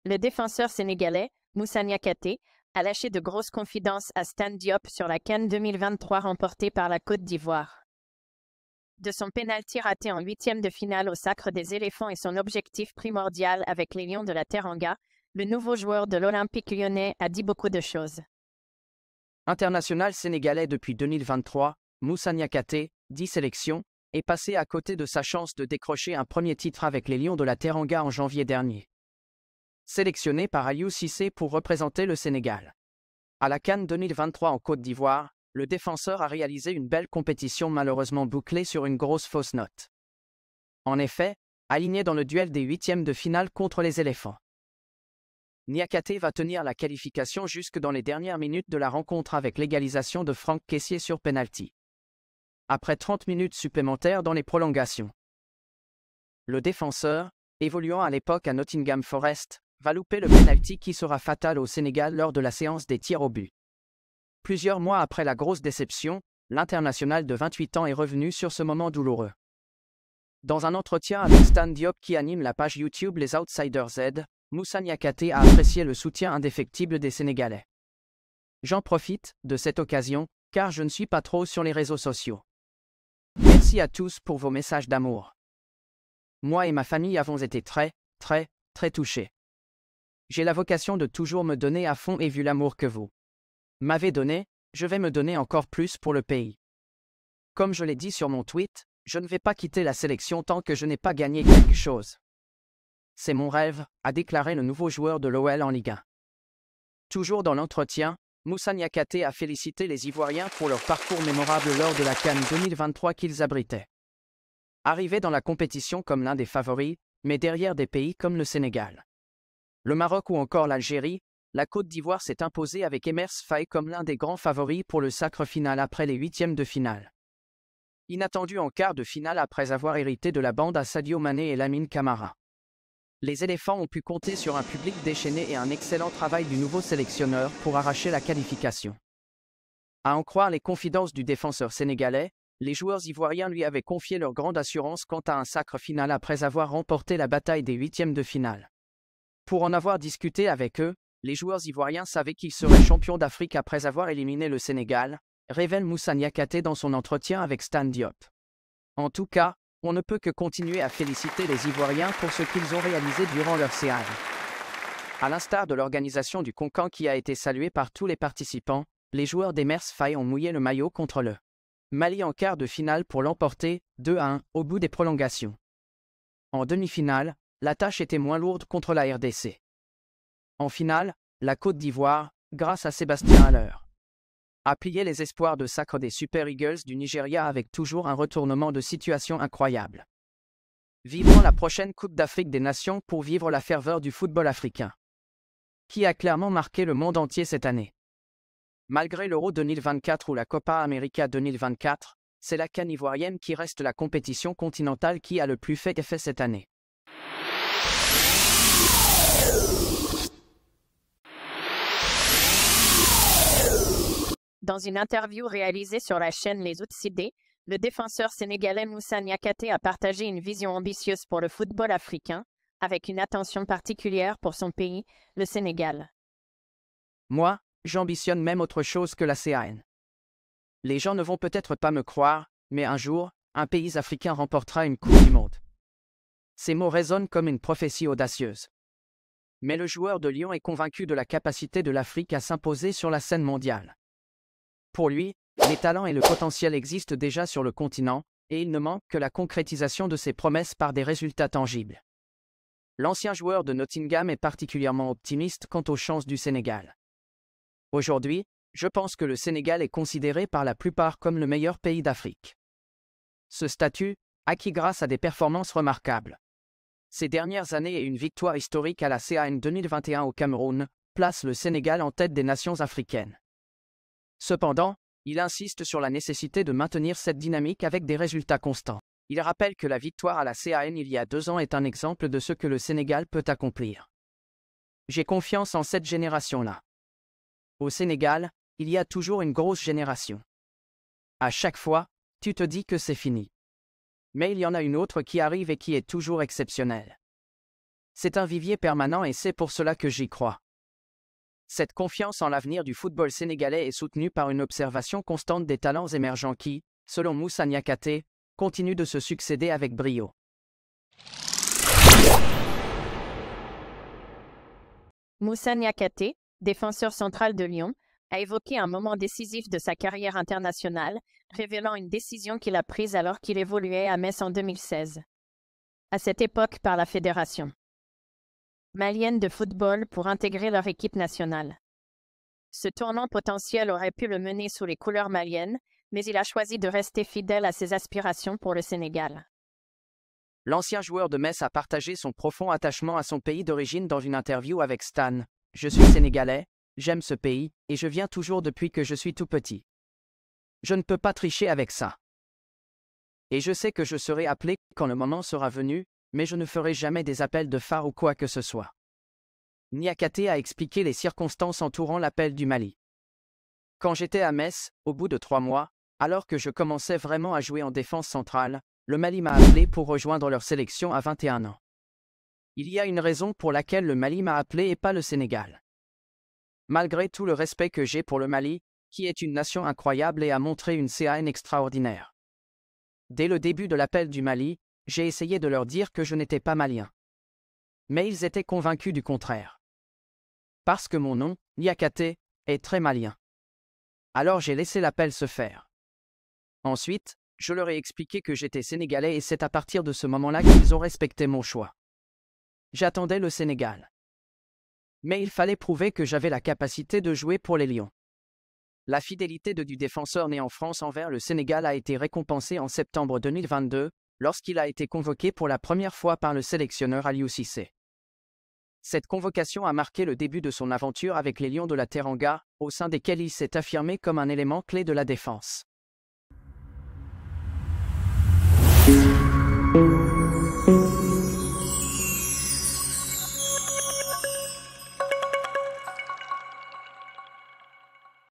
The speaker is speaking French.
Le défenseur sénégalais, Moussa Niakhaté, a lâché de grosses confidences à Stan Diop sur la CAN 2023 remportée par la Côte d'Ivoire. De son pénalty raté en huitième de finale au Sacre des éléphants et son objectif primordial avec les Lions de la Teranga, le nouveau joueur de l'Olympique lyonnais a dit beaucoup de choses. International sénégalais depuis 2023, Moussa Niakhaté, 10 sélections, est passé à côté de sa chance de décrocher un premier titre avec les Lions de la Teranga en janvier dernier. Sélectionné par Aliou Cissé pour représenter le Sénégal. À la CAN 2023 en Côte d'Ivoire, le défenseur a réalisé une belle compétition malheureusement bouclée sur une grosse fausse note. En effet, aligné dans le duel des huitièmes de finale contre les éléphants. Niakhaté va tenir la qualification jusque dans les dernières minutes de la rencontre avec l'égalisation de Franck Kessié sur penalty. Après 30 minutes supplémentaires dans les prolongations. Le défenseur, évoluant à l'époque à Nottingham Forest, va louper le penalty qui sera fatal au Sénégal lors de la séance des tirs au but. Plusieurs mois après la grosse déception, l'international de 28 ans est revenu sur ce moment douloureux. Dans un entretien avec Stan Diop qui anime la page YouTube Les Outsiders Z, Moussa Niakhaté a apprécié le soutien indéfectible des Sénégalais. J'en profite de cette occasion, car je ne suis pas trop sur les réseaux sociaux. Merci à tous pour vos messages d'amour. Moi et ma famille avons été très touchés. J'ai la vocation de toujours me donner à fond et vu l'amour que vous m'avez donné, je vais me donner encore plus pour le pays. Comme je l'ai dit sur mon tweet, je ne vais pas quitter la sélection tant que je n'ai pas gagné quelque chose. C'est mon rêve, a déclaré le nouveau joueur de l'OL en Ligue 1. Toujours dans l'entretien, Moussa Niakhaté a félicité les Ivoiriens pour leur parcours mémorable lors de la CAN 2023 qu'ils abritaient. Arrivé dans la compétition comme l'un des favoris, mais derrière des pays comme le Sénégal, le Maroc ou encore l'Algérie, la Côte d'Ivoire s'est imposée avec Emers Faye comme l'un des grands favoris pour le sacre final après les huitièmes de finale. Inattendu en quart de finale après avoir hérité de la bande à Sadio Mané et Lamine Camara. Les éléphants ont pu compter sur un public déchaîné et un excellent travail du nouveau sélectionneur pour arracher la qualification. À en croire les confidences du défenseur sénégalais, les joueurs ivoiriens lui avaient confié leur grande assurance quant à un sacre final après avoir remporté la bataille des huitièmes de finale. Pour en avoir discuté avec eux, les joueurs ivoiriens savaient qu'ils seraient champions d'Afrique après avoir éliminé le Sénégal, révèle Moussa Niakhaté dans son entretien avec Stan Diop. En tout cas, on ne peut que continuer à féliciter les Ivoiriens pour ce qu'ils ont réalisé durant leur CAN. À l'instar de l'organisation du Concan qui a été saluée par tous les participants, les joueurs d'Emers Faye ont mouillé le maillot contre le Mali en quart de finale pour l'emporter, 2-1, au bout des prolongations. En demi-finale, la tâche était moins lourde contre la RDC. En finale, la Côte d'Ivoire, grâce à Sébastien Haller, a plié les espoirs de sacre des Super Eagles du Nigeria avec toujours un retournement de situation incroyable. Vivons la prochaine Coupe d'Afrique des Nations pour vivre la ferveur du football africain, qui a clairement marqué le monde entier cette année. Malgré l'Euro 2024 ou la Copa América 2024, c'est la CAN ivoirienne qui reste la compétition continentale qui a le plus fait effet cette année. Dans une interview réalisée sur la chaîne Les Outsiders, le défenseur sénégalais Moussa Niakhaté a partagé une vision ambitieuse pour le football africain, avec une attention particulière pour son pays, le Sénégal. Moi, j'ambitionne même autre chose que la CAN. Les gens ne vont peut-être pas me croire, mais un jour, un pays africain remportera une Coupe du Monde. Ces mots résonnent comme une prophétie audacieuse. Mais le joueur de Lyon est convaincu de la capacité de l'Afrique à s'imposer sur la scène mondiale. Pour lui, les talents et le potentiel existent déjà sur le continent, et il ne manque que la concrétisation de ses promesses par des résultats tangibles. L'ancien joueur de Nottingham est particulièrement optimiste quant aux chances du Sénégal. Aujourd'hui, je pense que le Sénégal est considéré par la plupart comme le meilleur pays d'Afrique. Ce statut, acquis grâce à des performances remarquables ces dernières années et une victoire historique à la CAN 2021 au Cameroun, place le Sénégal en tête des nations africaines. Cependant, il insiste sur la nécessité de maintenir cette dynamique avec des résultats constants. Il rappelle que la victoire à la CAN il y a 2 ans est un exemple de ce que le Sénégal peut accomplir. J'ai confiance en cette génération-là. Au Sénégal, il y a toujours une grosse génération. À chaque fois, tu te dis que c'est fini. Mais il y en a une autre qui arrive et qui est toujours exceptionnelle. C'est un vivier permanent et c'est pour cela que j'y crois. Cette confiance en l'avenir du football sénégalais est soutenue par une observation constante des talents émergents qui, selon Moussa Niakhaté, continuent de se succéder avec brio. Moussa Niakhaté, défenseur central de Lyon, a évoqué un moment décisif de sa carrière internationale, révélant une décision qu'il a prise alors qu'il évoluait à Metz en 2016. À cette époque par la fédération malienne de football pour intégrer leur équipe nationale. Ce tournant potentiel aurait pu le mener sous les couleurs maliennes, mais il a choisi de rester fidèle à ses aspirations pour le Sénégal. L'ancien joueur de Metz a partagé son profond attachement à son pays d'origine dans une interview avec Stan. « Je suis sénégalais, j'aime ce pays, et je viens toujours depuis que je suis tout petit. Je ne peux pas tricher avec ça. Et je sais que je serai appelé quand le moment sera venu, mais je ne ferai jamais des appels de phare ou quoi que ce soit. » Niakhaté a expliqué les circonstances entourant l'appel du Mali. « Quand j'étais à Metz, au bout de 3 mois, alors que je commençais vraiment à jouer en défense centrale, le Mali m'a appelé pour rejoindre leur sélection à 21 ans. Il y a une raison pour laquelle le Mali m'a appelé et pas le Sénégal. Malgré tout le respect que j'ai pour le Mali, qui est une nation incroyable et a montré une CAN extraordinaire. Dès le début de l'appel du Mali, j'ai essayé de leur dire que je n'étais pas malien. Mais ils étaient convaincus du contraire. Parce que mon nom, Niakhaté, est très malien. Alors j'ai laissé l'appel se faire. Ensuite, je leur ai expliqué que j'étais sénégalais et c'est à partir de ce moment-là qu'ils ont respecté mon choix. J'attendais le Sénégal. Mais il fallait prouver que j'avais la capacité de jouer pour les Lions. La fidélité du défenseur né en France envers le Sénégal a été récompensée en septembre 2022, lorsqu'il a été convoqué pour la première fois par le sélectionneur Aliou Cissé. Cette convocation a marqué le début de son aventure avec les Lions de la Teranga, au sein desquels il s'est affirmé comme un élément clé de la défense.